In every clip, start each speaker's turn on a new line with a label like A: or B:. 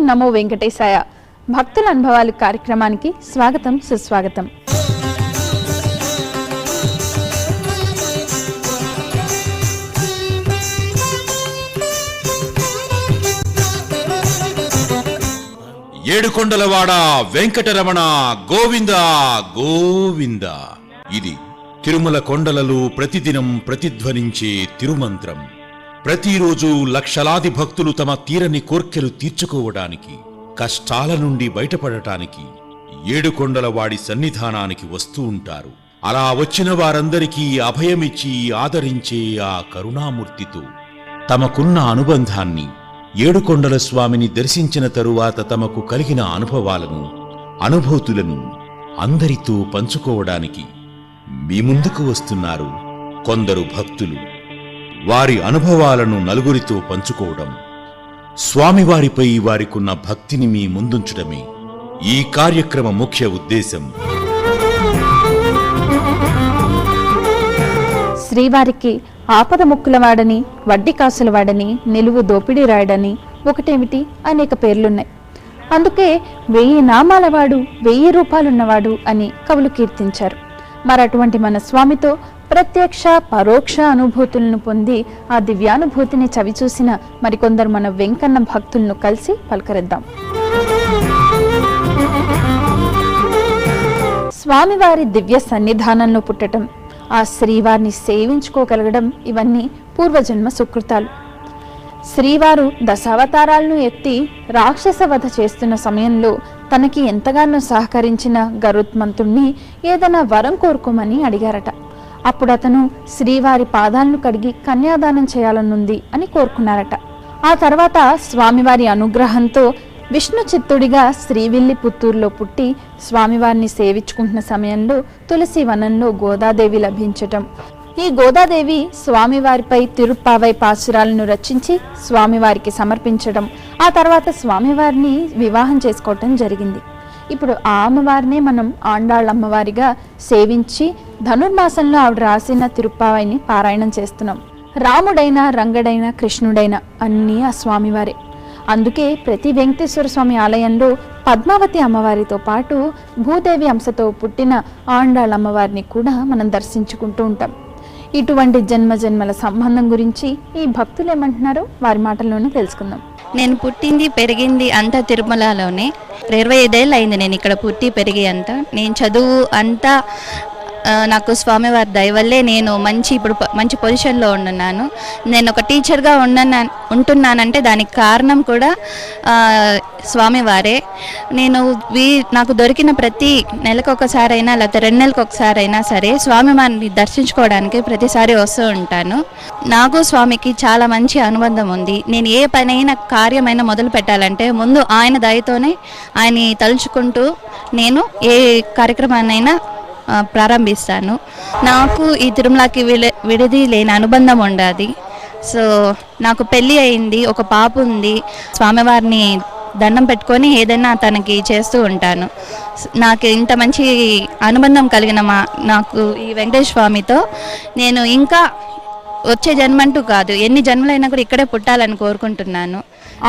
A: నమో వెంకటేశాయ. భక్తుల అనుభవాలు కార్యక్రమానికి స్వాగతం, సుస్వాగతం.
B: ఏడుకొండలవాడ వెంకటరమణ గోవింద గోవింద. ఇది తిరుమల కొండలలో ప్రతిదినం ప్రతిధ్వనించే తిరుమంత్రం. ప్రతిరోజు లక్షలాది భక్తులు తమ తీరని కోర్కెలు తీర్చుకోవడానికి, కష్టాల నుండి బయటపడటానికి ఏడుకొండలవాడి సన్నిధానానికి వస్తూ ఉంటారు. అలా వచ్చిన వారందరికీ అభయమిచ్చి ఆదరించే ఆ కరుణామూర్తితో తమకున్న అనుబంధాన్ని, ఏడుకొండల స్వామిని దర్శించిన తరువాత తమకు కలిగిన అనుభవాలను, అనుభూతులను అందరితో పంచుకోవడానికి మీ ముందుకు వస్తున్నారు కొందరు భక్తులు. వారి అనుభవాలను నలుగురితో పంచుకోవడం, స్వామివారిపై వారికున్న భక్తిని మీ ముందుంచడమే ఈ కార్యక్రమ ముఖ్య ఉద్దేశం.
A: శ్రీవారికి ఆపద ముక్కులవాడని, వడ్డీ కాసులవాడని, నిలువు దోపిడీ రాయడని, ఒకటేమిటి అనేక పేర్లున్నాయి. అందుకే 1000 నామాలవాడు, 1000 రూపాలున్నవాడు అని కవులు కీర్తించారు. మరటువంటి మన స్వామితో ప్రత్యక్ష పరోక్ష అనుభూతులను పొంది ఆ దివ్యానుభూతిని చవిచూసిన మరికొందరు మన వెంకన్న భక్తులను కలిసి పలకరిద్దాం. స్వామివారి దివ్య సన్నిధానంలో పుట్టడం, ఆ శ్రీవారిని సేవించుకోగలగడం ఇవన్నీ పూర్వజన్మ సుకృతాలు. శ్రీవారు దశావతారాలను ఎత్తి రాక్షస వధ చేస్తున్న సమయంలో తనకి ఎంతగానో సహకరించిన గరుత్మంతుణ్ణి ఏదైనా వరం కోరుకోమని అడిగారట. అప్పుడు అతను శ్రీవారి పాదాలను కడిగి కన్యాదానం చేయాలనుంది అని కోరుకున్నారట. ఆ తర్వాత స్వామివారి అనుగ్రహంతో విష్ణు చిత్తుడిగా శ్రీవిల్లి పుత్తూరులో పుట్టి స్వామివారిని సేవించుకుంటున్న సమయంలో తులసి వనంలో గోదాదేవి లభించటం, ఈ గోదాదేవి స్వామివారిపై తిరుప్పావై పాసురాలను రచించి స్వామివారికి సమర్పించడం, ఆ తర్వాత స్వామివారిని వివాహం చేసుకోవటం జరిగింది. ఇప్పుడు ఆ అమ్మవారినే మనం ఆండాళ్ళమ్మవారిగా సేవించి ధనుర్మాసంలో ఆవిడ రాసిన తిరుప్పావైని పారాయణం చేస్తున్నాం. రాముడైనా, రంగడైనా, కృష్ణుడైనా అన్నీ ఆ స్వామివారే. అందుకే ప్రతి వెంకటేశ్వర స్వామి ఆలయంలో పద్మావతి అమ్మవారితో పాటు భూదేవి అంశతో పుట్టిన ఆండాళ్ళమ్మవారిని కూడా మనం దర్శించుకుంటూ ఉంటాం. ఇటువంటి జన్మజన్మల సంబంధం గురించి ఈ భక్తులు ఏమంటున్నారో వారి మాటల్లోనే తెలుసుకుందాం.
C: నేను పుట్టింది పెరిగింది అంతా తిరుమలలోనే. 25 ఏళ్ళు అయింది నేను ఇక్కడ పుట్టి పెరిగి అంతా. నేను చదువు అంతా నాకు స్వామివారి దయ వల్లే నేను ఇప్పుడు మంచి పొజిషన్లో ఉంటున్నాను. నేను ఒక టీచర్గా ఉంటున్నానంటే దానికి కారణం కూడా స్వామివారే. నాకు దొరికిన ప్రతి నెలకు ఒకసారైనా లేకపోతే 2 నెలలకు ఒకసారైనా సరే స్వామివారిని దర్శించుకోవడానికి ప్రతిసారి వస్తూ ఉంటాను. నాకు స్వామికి చాలా మంచి అనుబంధం ఉంది. నేను ఏ పనైనా కార్యమైనా మొదలు పెట్టాలంటే ముందు ఆయన దయతోనే ఆయన్ని తలుచుకుంటూ నేను ఏ కార్యక్రమాన్నైనా ప్రారంభిస్తాను. నాకు ఈ తిరుమలకి విడిది లేని అనుబంధం ఉండదు. సో నాకు పెళ్ళి అయింది, ఒక పాప ఉంది. స్వామివారిని దండం పెట్టుకొని ఏదైనా తనకి చేస్తూ ఉంటాను. నాకు ఇంత మంచి అనుబంధం కలిగిన నాకు ఈ వెంకటేశ్వర స్వామితో నేను ఇంకా వచ్చే జన్మంటూ కాదు, ఎన్ని జన్మలైనా కూడా ఇక్కడే పుట్టాలని కోరుకుంటున్నాను.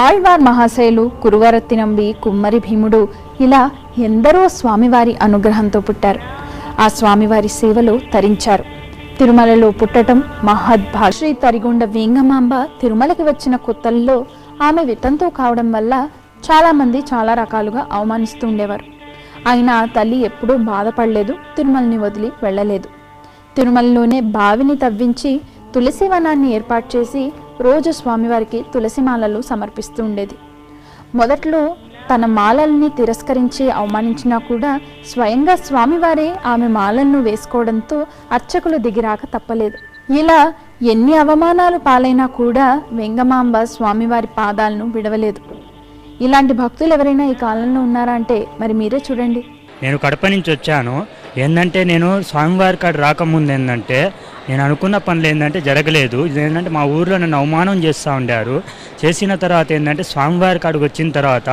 A: ఆళ్వార్ మహాశయులు, కురువరత్తినంబి, కుమ్మరి భీముడు ఇలా ఎందరో స్వామివారి అనుగ్రహంతో పుట్టారు. ఆ స్వామివారి సేవలో తరించారు. తిరుమలలో పుట్టడం మహద్భాగ్యం. శ్రీ తరిగొండ వేంగమాంబ తిరుమలకి వచ్చిన కొత్తల్లో ఆమె వితంతు కావడం వల్ల చాలామంది చాలా రకాలుగా అవమానిస్తూ ఉండేవారు. అయినా తల్లి ఎప్పుడూ బాధపడలేదు, తిరుమలని వదిలి వెళ్ళలేదు. తిరుమలలోనే బావిని తవ్వించి తులసి వనాన్ని ఏర్పాటు చేసి రోజు స్వామివారికి తులసిమాలలు సమర్పిస్తూ ఉండేది. మొదట్లో తన మాలల్ని తిరస్కరించి అవమానించినా కూడా స్వయంగా స్వామివారే ఆమె మాలలను వేసుకోవడంతో అర్చకులు దిగిరాక తప్పలేదు. ఇలా ఎన్ని అవమానాలు పాలైనా కూడా వెంగమాంబ స్వామివారి పాదాలను విడవలేదు. ఇలాంటి భక్తులు ఎవరైనా ఈ కాలంలో ఉన్నారా అంటే మరి మీరే చూడండి.
D: నేను కడప నుంచి వచ్చాను. ఏంటంటే నేను స్వామివారి కాడ రాకముందు ఏంటంటే నేను అనుకున్న పనులు ఏంటంటే జరగలేదు. ఇదేంటంటే మా ఊర్లో నన్ను అవమానం చేస్తూ ఉండారు. చేసిన తర్వాత ఏంటంటే స్వామివారి కాడికి వచ్చిన తర్వాత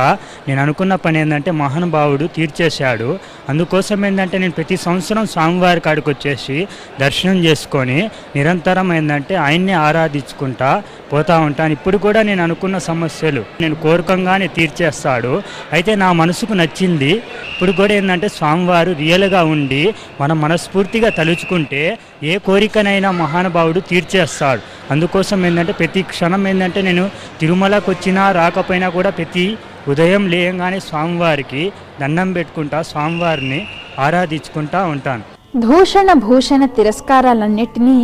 D: నేను అనుకున్న పని ఏంటంటే మహానుభావుడు తీర్చేశాడు. అందుకోసం ఏంటంటే నేను ప్రతి సంవత్సరం స్వామివారి కాడికి వచ్చేసి దర్శనం చేసుకొని నిరంతరం ఏంటంటే ఆయన్ని ఆరాధించుకుంటా పోతూ ఉంటాను. ఇప్పుడు కూడా నేను అనుకున్న సమస్యలు నేను కోరికంగానే తీర్చేస్తాడు. అయితే నా మనసుకు నచ్చింది. ఇప్పుడు కూడా ఏంటంటే స్వామివారు రియల్గా ఉండి మనం మనస్ఫూర్తిగా తలుచుకుంటే ఏ కోరికనైనా మహానుభావుడు తీర్చేస్తాడు. అందుకోసం ఏంటంటే ప్రతి క్షణం ఏంటంటే నేను తిరుమలకు వచ్చినా రాకపోయినా కూడా ప్రతి ఉదయం లేయంగానే స్వామివారికి దండం పెట్టుకుంటా, స్వామివారిని ఆరాధించుకుంటా ఉంటాను.
A: దూషణ భూషణ తిరస్కారాలన్నిటినీ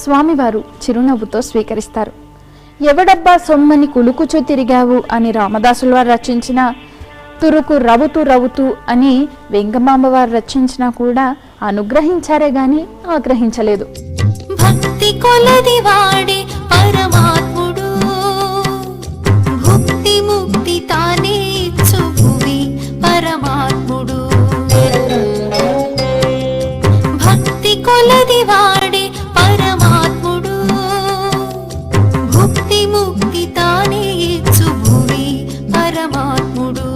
A: స్వామివారు చిరునవ్వుతో స్వీకరిస్తారు. ఎవడబ్బా సొమ్మని కులుకుచూ తిరిగావు అని రామదాసుల వారు రచించిన, తురుకు రవుతూ రవుతూ అని వెంగమాంబ వారు రచించినా కూడా అనుగ్రహించారే గాని ఆగ్రహించలేదు.
E: భక్తి కొలది వాడే పరమాత్ముడు, భుక్తి ముక్తి తానే ఇచ్చు భువి పరమాత్ముడు. భక్తి కొలది వాడే పరమాత్ముడు, భుక్తి ముక్తి తానే ఇచ్చు భువి పరమాత్ముడు.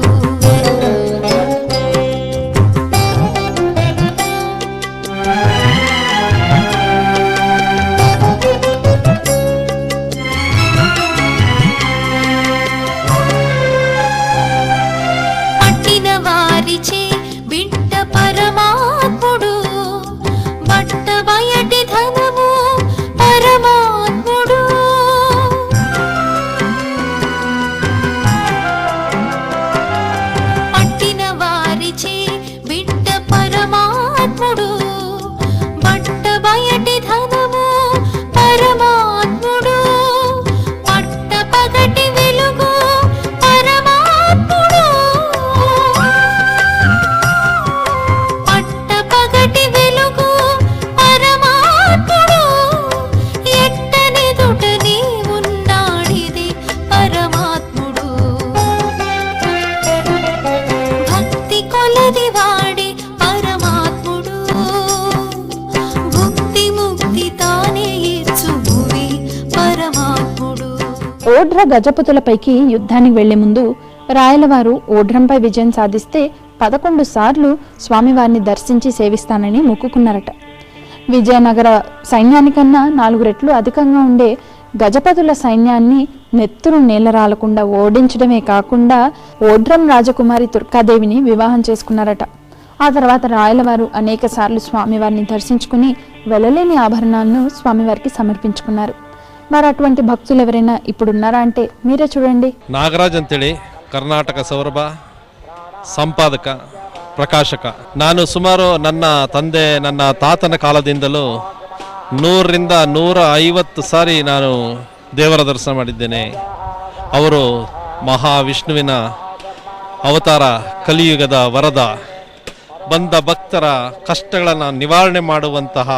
E: పట్టిన వారిచే బిడ్డ పరమాత్ముడు, బట్ట బయటి ధనము పరమాత్ముడు. పట్టిన వారిచే బిడ్డ పరమాత్ముడు, బట్ట బయటి ధనము పరమాత్ముడు. పట్ట పగటి వెలుగు పరమాత్ముడు, పట్ట పగటి వెలుగు పరమాత్ముడు. ఎట్టనెదుటనే ఉన్నాడిది పరమాత్ముడు. భక్తి కొలది వాడే పరమాత్ముడు, భుక్తి ముక్తి తానే ఇచ్చు భువి పరమాత్ముడు.
A: ఓడ్ర గజపతులపైకి యుద్ధానికి వెళ్లే ముందు రాయలవారు ఓడ్రంపై విజయం సాధిస్తే 11 సార్లు స్వామివారిని దర్శించి సేవిస్తానని మొక్కుకున్నారట. విజయనగర సైన్యానికన్నా 4 రెట్లు అధికంగా ఉండే గజపతుల సైన్యాన్ని నెత్తురు నేలరాలకుండా ఓడించడమే కాకుండా ఓడ్రం రాజకుమారి తుర్కాదేవిని వివాహం చేసుకున్నారట. ఆ తర్వాత రాయలవారు అనేక సార్లు స్వామివారిని దర్శించుకుని వెలలేని ఆభరణాలను స్వామివారికి సమర్పించుకున్నారు. మరి అటువంటి భక్తులు ఎవరైనా ఇప్పుడున్నారా అంటే మీరే చూడండి.
F: ನಾಗರಾಜ್ ಅಂತೇಳಿ ಕರ್ನಾಟಕ ಸೌರಭ ಸಂಪಾದಕ ಪ್ರಕಾಶಕ. ನಾನು ಸುಮಾರು ನನ್ನ ತಂದೆ ನನ್ನ ತಾತನ ಕಾಲದಿಂದಲೂ 100ರಿಂದ 150 ಸಾರಿ ನಾನು ದೇವರ ದರ್ಶನ ಮಾಡಿದ್ದೇನೆ. ಅವರು ಮಹಾವಿಷ್ಣುವಿನ ಅವತಾರ, ಕಲಿಯುಗದ ವರದ, ಬಂದ ಭಕ್ತರ ಕಷ್ಟಗಳನ್ನು ನಿವಾರಣೆ ಮಾಡುವಂತಹ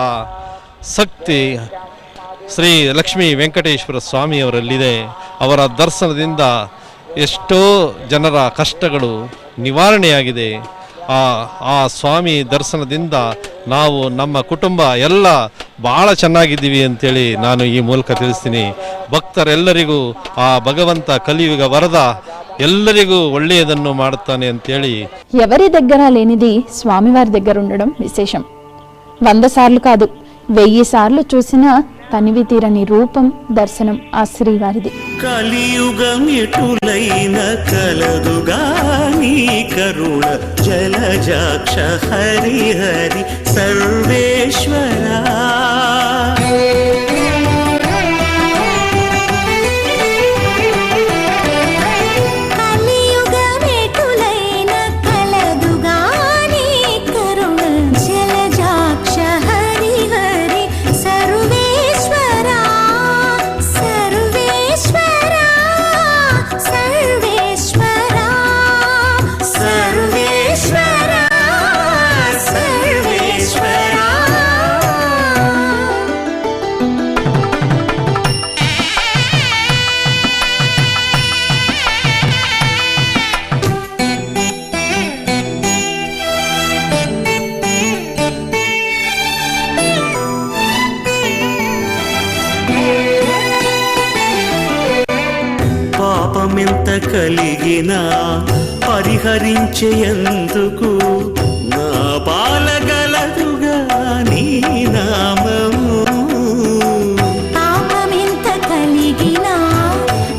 F: ಶಕ್ತಿ ಶ್ರೀ ಲಕ್ಷ್ಮೀ ವೆಂಕಟೇಶ್ವರ ಸ್ವಾಮಿಯವರಲ್ಲಿದೆ. ಅವರ ದರ್ಶನದಿಂದ ಎಷ್ಟೋ ಜನರ ಕಷ್ಟಗಳು ನಿವಾರಣೆಯಾಗಿದೆ. ಆ ಸ್ವಾಮಿ ದರ್ಶನದಿಂದ ನಾವು ನಮ್ಮ ಕುಟುಂಬ ಎಲ್ಲ ಭಾಳ ಚೆನ್ನಾಗಿದ್ದೀವಿ ಅಂತೇಳಿ ನಾನು ಈ ಮೂಲಕ ತಿಳಿಸ್ತೀನಿ. ಭಕ್ತರೆಲ್ಲರಿಗೂ ಆ ಭಗವಂತ ಕಲಿಯುಗ ವರದ ಎಲ್ಲರಿಗೂ ಒಳ್ಳೆಯದನ್ನು ಮಾಡುತ್ತಾನೆ ಅಂತೇಳಿ.
A: ఎవరి దగ్గర లేనిది స్వామివారి దగ్గర ఉండడం విశేషం. 100 సార్లు కాదు, 1000 సార్లు చూసినా తనివి తీరని రూపం, దర్శనం ఆ శ్రీవారిది.
G: కలియుగం ఎటులైన కలదుగా నీ కరుణ జలజాక్ష హరి హరి సర్వేశ్వరా. కలిగిన పరిహరించేందుకు నా పాలగలదుగా నీ నామము.
E: పాపమెంత కలిగినా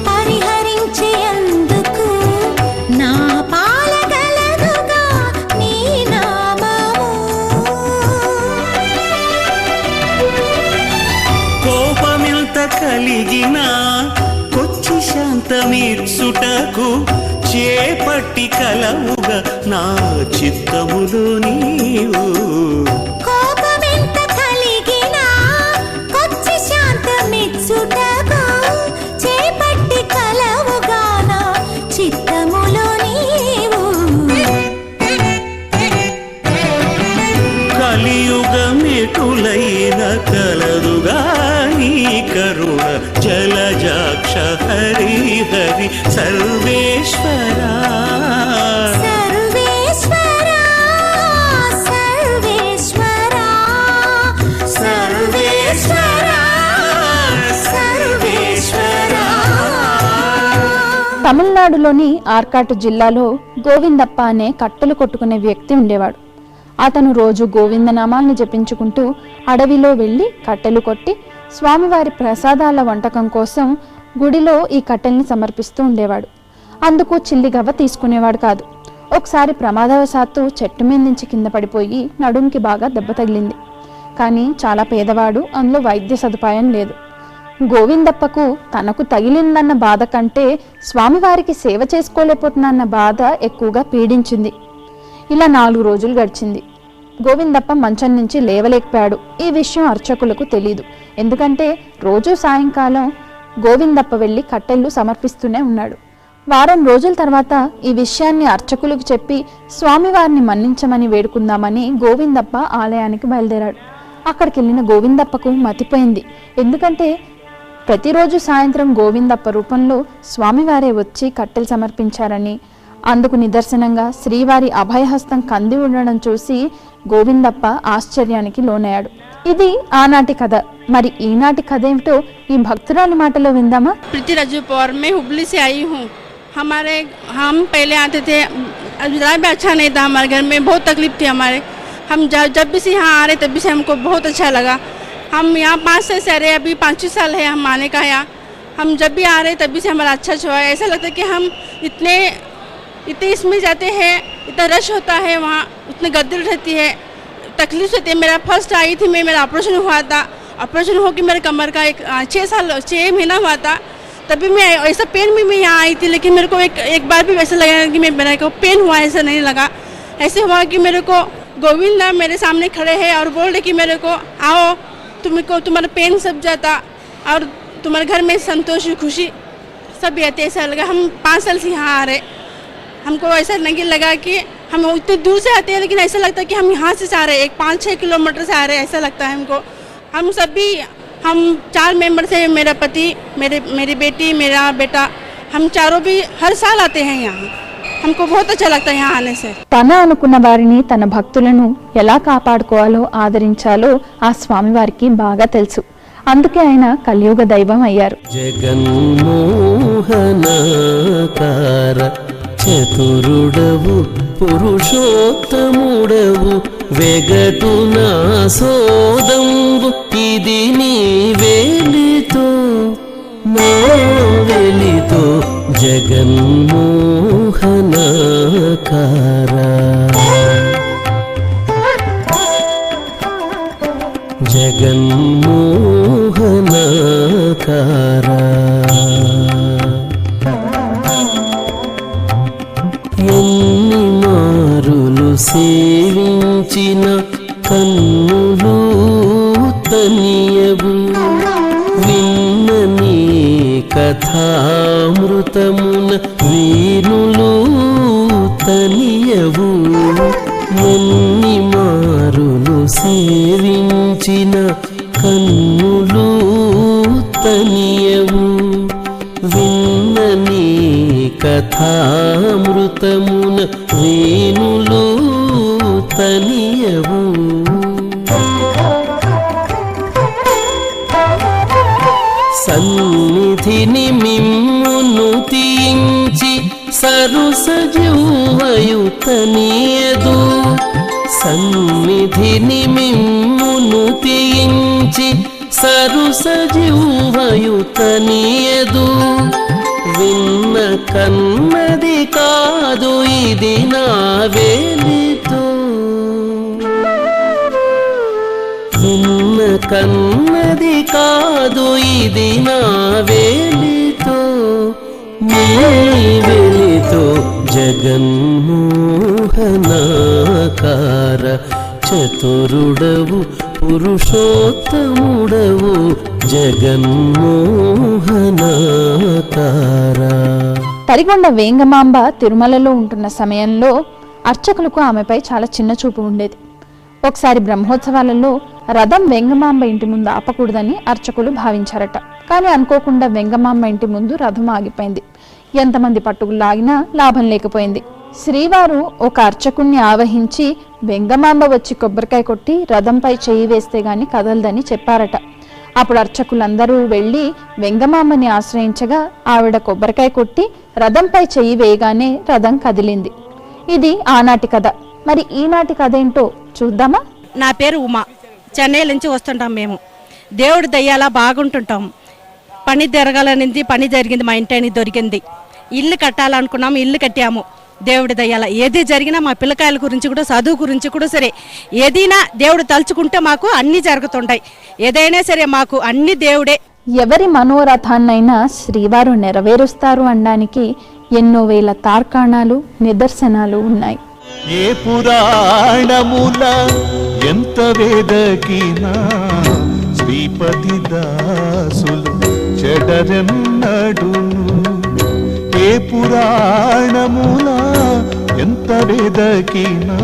E: పరిహరించేందుకు నా పాలగలదుగా నీ నామము.
G: కోపమెంత కలిగినా కొచ్చి శాంతమిచ్చుటకు చేపట్టి కలవుగా నా చిత్తములో నీవు.
E: కోపమెంత కలిగినా కొచ్చి శాంతమిచ్చుటకు చేపట్టి కలవుగా నా చిత్తములో నీవు.
G: కలియుగమెటులైన కలదుగా నీ కరుణ జలజాక్ష హరి హరి సర్వేశ్వరా.
E: సర్వేశ్వరా సర్వేశ్వరా సర్వేశ్వరా సర్వేశ్వరా.
A: తమిళనాడులోని ఆర్కాటు జిల్లాలో గోవిందప్ప అనే కట్టెలు కొట్టుకునే వ్యక్తి ఉండేవాడు. అతను రోజు గోవిందనామాల్ని జపించుకుంటూ అడవిలో వెళ్ళి కట్టెలు కొట్టి స్వామివారి ప్రసాదాల వంటకం కోసం గుడిలో ఈ కట్టెల్ని సమర్పిస్తూ ఉండేవాడు. అందుకు చిల్లిగవ్వ తీసుకునేవాడు కాదు. ఒకసారి ప్రమాదవశాత్తు చెట్టు మీద నుంచి కింద పడిపోయి నడుంకి బాగా దెబ్బ తగిలింది. కానీ చాలా పేదవాడు, అందులో వైద్య సదుపాయం లేదు. గోవిందప్పకు తనకు తగిలిందన్న బాధ కంటే స్వామివారికి సేవ చేసుకోలేకపోతున్న బాధ ఎక్కువగా పీడించింది. ఇలా 4 రోజులు గడిచింది. గోవిందప్ప మంచం నుంచి లేవలేకపోయాడు. ఈ విషయం అర్చకులకు తెలీదు. ఎందుకంటే రోజు సాయంకాలం గోవిందప్ప వెళ్ళి కట్టెళ్ళు సమర్పిస్తూనే ఉన్నాడు. వారం రోజుల తర్వాత ఈ విషయాన్ని అర్చకులకు చెప్పి స్వామివారిని మన్నించమని వేడుకుందామని గోవిందప్ప ఆలయానికి బయలుదేరాడు. అక్కడికి వెళ్ళిన గోవిందప్పకు మతిపోయింది. ఎందుకంటే ప్రతిరోజు సాయంత్రం గోవిందప్ప రూపంలో స్వామివారే వచ్చి కట్టెలు సమర్పించారని, అందుకు నిదర్శనంగా శ్రీవారి అభయహస్తం కంది ఉండడం చూసి గోవిందప్ప ఆశ్చర్యానికి లోనయ్యాడు. ఇది ఆనాటి కథ. మరి ఈనాటి కథ ఏమిటో ఈ భక్తురాలి మాటలో విందామా?
H: प्रीति रजू पवार, मैं हुबली से आई हूँ। हम पहले आते थे, इलाज भी अच्छा नहीं था हमारे घर में, बहुत तकलीफ थी हमारे। हम जब भी से यहाँ आ रहे तब भी से हमको बहुत अच्छा लगा। हम यहाँ 5 साल से रहे, अभी 5 साल है हम आने का यहाँ। हम जब भी आ रहे तब भी से हमारा अच्छा हुआ है। ऐसा लगता है कि हम इतने इसमें जाते हैं, इतना रश होता है वहाँ, उतनी गद्दल रहती है, तकलीफ रहती है। मेरा फर्स्ट आई थी, मेरा ऑपरेशन हुआ था। ऑपरेशन हो के मेरे कमर का 6 महीना हुआ था। तभी मैं ऐसा पेन भी मैं यहाँ आई थी, लेकिन मेरे को एक बार भी वैसा लगा कि मेरे को पेन हुआ, ऐसा नहीं लगा। ऐसे हुआ कि मेरे को गोविंद मेरे सामने खड़े हैं और बोल रहे कि मेरे को आओ, तुमको तुम्हारा पेन सब जाता और तुम्हारे घर में संतोष खुशी सब आते। ऐसा लगा। हम 5 साल से यहाँ आ रहे, हमको ऐसा नहीं लगा कि हम इतने दूर से आते हैं, लेकिन ऐसा लगता है कि हम यहाँ से आ रहे हैं, 5-6 किलोमीटर से आ रहे हैं, ऐसा लगता है हमको। हम 4 मेंबर से, मेरा पति, मेरी बेटी, मेरा बेटा, हम चारों भी हर साल आते हैं यहाँ। हमको बहुत अच्छा लगता है यहाँ आने से।
A: తన అనుకున్న వారిని, తన భక్తులను ఎలా కాపాడుకోవాలో, ఆదరించాలో ఆ స్వామివారికి బాగా తెలుసు. అందుకే ఆయన కలియుగ దైవం అయ్యారు.
G: జగన్మోహనకార చతురుడవు పురుషోత్తముడవు వెగటు నా సోదంబు ఇది నీ వేలితో నా వెలితో జగన్మోహనకార జగన్మోహనకార ఎన్ని మారులు సేవించిన కన్నులు తనియవు విన్న నీ కథామృతమున వీనులు తనియవు ఎన్ని మారులు సేవించిన కన్నులు తనియవు విన్న నీ కథామృతమున వేణులు తనియవు సన్నిధిని మిమ్మును తీయించి సరుస జిహ్వయుతనియదు సన్నిధిని మిమ్మును తీయించి సరుస జిహ్వయుతనియదు విన్న కన్నది కాదు ఇది నా వేలితో విన్న కన్నది కాదు ఇది నా వేలితో నీ వెలితో జగన్మోహనాకార చతురుడవు పురుషోత్తముడవు జగన్మోహనాకార.
A: తరిగొండ వేంగమాంబ తిరుమలలో ఉంటున్న సమయంలో అర్చకులకు ఆమెపై చాలా చిన్న చూపు ఉండేది. ఒకసారి బ్రహ్మోత్సవాలలో రథం వెంగమాంబ ఇంటి ముందు ఆపకూడదని అర్చకులు భావించారట. కానీ అనుకోకుండా వెంగమాంబ ఇంటి ముందు రథం ఆగిపోయింది. ఎంతమంది పట్టుకులు లాగినా లాభం లేకపోయింది. శ్రీవారు ఒక అర్చకుణ్ణి ఆవహించి వెంగమాంబ వచ్చి కొబ్బరికాయ కొట్టి రథంపై చేయి వేస్తే గాని కదలదని చెప్పారట. అప్పుడు అర్చకులందరూ వెళ్లి వెంగమాంబని ఆశ్రయించగా ఆవిడ కొబ్బరికాయ కొట్టి రథంపై చెయ్యి వేయగానే రథం కదిలింది. ఇది ఆనాటి కథ. మరి ఈనాటి కథ ఏంటో చూద్దామా?
I: నా పేరు ఉమా. చెన్నై నుంచి వస్తుంటాం మేము. దేవుడు దయ్యాలా బాగుంటుంటాం. పని జరగాలనింది, పని జరిగింది, మా ఇంటిని దొరికింది. ఇల్లు కట్టాలనుకున్నాము, ఇల్లు కట్టాము. దేవుడి దయ్యాల ఏది జరిగినా మా పిల్లకాయల గురించి కూడా చదువు గురించి కూడా సరే ఏదైనా దేవుడు తలుచుకుంటే మాకు అన్నీ జరుగుతుంటాయి. ఏదైనా సరే మాకు అన్ని దేవుడే.
A: ఎవరి మనోరథాన్నైనా శ్రీవారు నెరవేరుస్తారు అనడానికి ఎన్నో వేల తార్కాణాలు నిదర్శనాలు ఉన్నాయి.
J: ఏ పురాణముల ఎంత వేదకినా శ్రీపతి దాసులు చెడరెన్నడును. ఏ పురాణముల ఎంత వేదకినా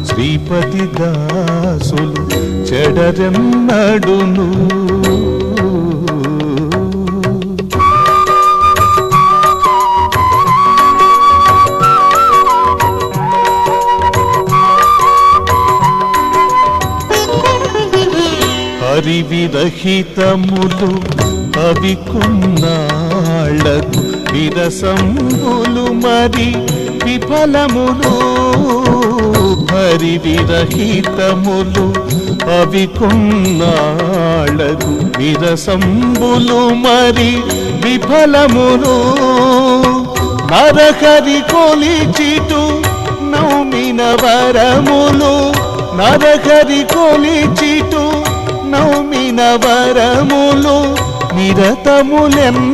J: శ్రీపతి దాసులు చెడరెన్నడును. హరివిరహితములు అవి కొన్నాళ్లకు విరసములు మరి విఫలములు. హరివిరహితములు అవి కొన్నాళ్లకు విరసంబులు మరి విఫలములు. నరహరి కొలిచిటు నౌమిన వరములు. నరహరి కొలిచిటు నౌమిన వరములు నిరతములెన్నడు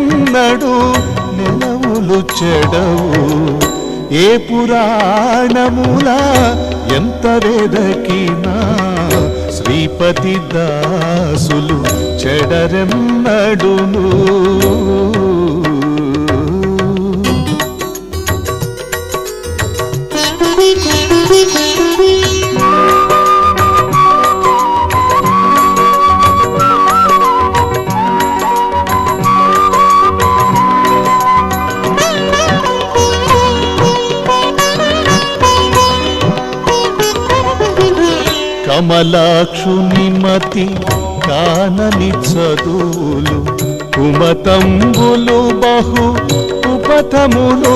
J: నెలవులు చెడవు. ఏ పురాణముల ఎంత వేదకినా శ్రీపతి దాసులు చెడరెన్నడును. కమలాక్షుని మతి కానని చదువులు కుమతంబులు బహు ఉపతములు.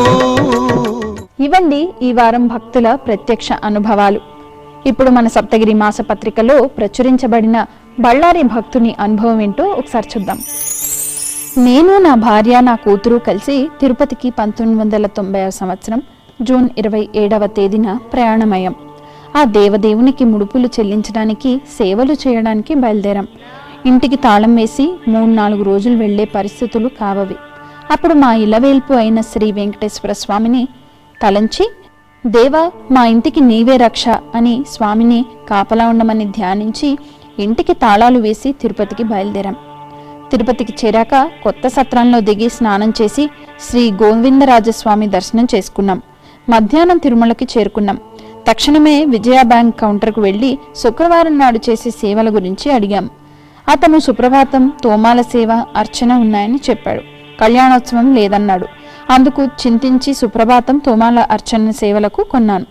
A: ఇవండి ఈ వారం భక్తుల ప్రత్యక్ష అనుభవాలు. ఇప్పుడు మన సప్తగిరి మాసపత్రికలో ప్రచురించబడిన బళ్ళారి భక్తుని అనుభవం ఏంటో ఒకసారి చూద్దాం. నేను నా భార్య నా కూతురు కలిసి తిరుపతికి 1990 సంవత్సరం జూన్ 27వ తేదీన ప్రయాణమయ్యాం. ఆ దేవదేవునికి ముడుపులు చెల్లించడానికి సేవలు చేయడానికి బయలుదేరాం. ఇంటికి తాళం వేసి 3-4 రోజులు వెళ్లే పరిస్థితులు కావవి. అప్పుడు మా ఇలవేల్పు అయిన శ్రీ వెంకటేశ్వర స్వామిని తలంచి, దేవా మా ఇంటికి నీవే రక్ష అని స్వామిని కాపలా ఉండమని ధ్యానించి ఇంటికి తాళాలు వేసి తిరుపతికి బయలుదేరాం. తిరుపతికి చేరాక కొత్త సత్రంలో దిగి స్నానం చేసి శ్రీ గోవిందరాజస్వామి దర్శనం చేసుకున్నాం. మధ్యాహ్నం తిరుమలకి చేరుకున్నాం. తక్షణమే విజయ బ్యాంక్ కౌంటర్కు వెళ్లి శుక్రవారం నాడు చేసే సేవల గురించి అడిగాం. అతను సుప్రభాతం, తోమాల సేవ, అర్చన ఉన్నాయని చెప్పాడు. కళ్యాణోత్సవం లేదన్నాడు. అందుకు చింతించి సుప్రభాతం, తోమాల అర్చన సేవలకు కొన్నాను.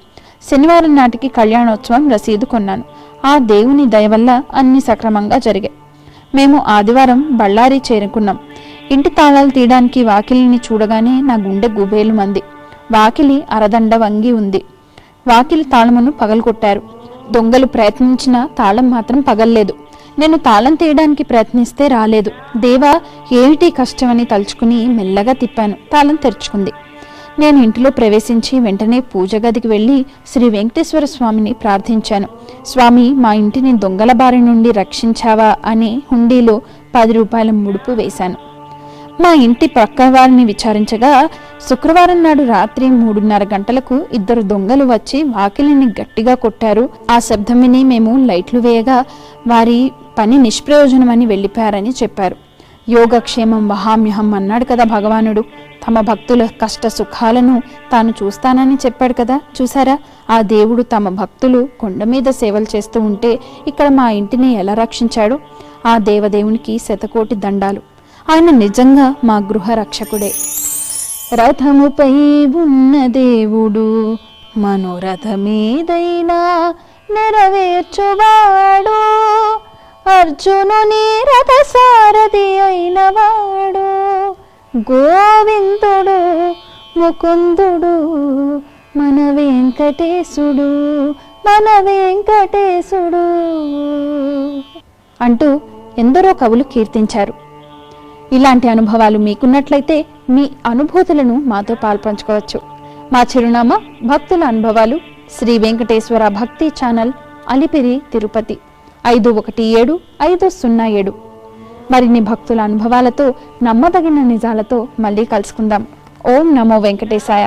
A: శనివారం నాటికి కళ్యాణోత్సవం రసీదు కొన్నాను. ఆ దేవుని దయ వల్ల అన్ని సక్రమంగా జరిగాయి. మేము ఆదివారం బళ్ళారి చేరుకున్నాం. ఇంటి తాళాలు తీయడానికి వాకిలిని చూడగానే నా గుండె గుబేలు మంది. వాకిలి అరదండ వంగి ఉంది. వాకిలి తాళమును పగలగొట్టారు. దొంగలు ప్రయత్నించిన తాళం మాత్రం పగల్లేదు. నేను తాళం తీయడానికి ప్రయత్నిస్తే రాలేదు. దేవా, ఏమిటి కష్టమని తలుచుకుని మెల్లగా తిప్పాను. తాళం తెరుచుకుంది. నేను ఇంటిలో ప్రవేశించి వెంటనే పూజ గదికి వెళ్ళి శ్రీ వెంకటేశ్వర స్వామిని ప్రార్థించాను. స్వామి, మా ఇంటిని దొంగల బారి నుండి రక్షించావా అని హుండీలో 10 రూపాయల ముడుపు వేశాను. మా ఇంటి పక్క వారిని విచారించగా శుక్రవారం నాడు రాత్రి 3:30 గంటలకు 2 దొంగలు వచ్చి వాకిలిని గట్టిగా కొట్టారు. ఆ శబ్దం విని మేము లైట్లు వేయగా వారి పని నిష్ప్రయోజనమని వెళ్ళిపోయారని చెప్పారు. యోగక్షేమం వహామ్యహం అన్నాడు కదా భగవానుడు. తమ భక్తుల కష్ట సుఖాలను తాను చూస్తానని చెప్పాడు కదా. చూసారా, ఆ దేవుడు తమ భక్తులు కొండ మీద సేవలు చేస్తూ ఉంటే ఇక్కడ మా ఇంటిని ఎలా రక్షించాడు? ఆ దేవదేవునికి శతకోటి దండాలు. ఆయన నిజంగా మా గృహ రక్షకుడే. రథముపై ఉన్న దేవుడు మనోరథమేదైనా నెరవేర్చువాడు, అర్జునుని రథ సారథి అయినవాడు, గోవిందుడు ముకుందుడు మన వెంకటేశుడు, మన వెంకటేశుడు అంటూ ఎందరో కవులు కీర్తించారు. ఇలాంటి అనుభవాలు మీకున్నట్లయితే మీ అనుభూతులను మాతో పాల్పంచుకోవచ్చు. మా చిరునామా భక్తుల అనుభవాలు, శ్రీ వెంకటేశ్వర భక్తి ఛానల్, అలిపిరి, తిరుపతి 517507. మరిన్ని భక్తుల అనుభవాలతో, నమ్మదగిన నిజాలతో మళ్ళీ కలుసుకుందాం. ఓం నమో వెంకటేశాయ.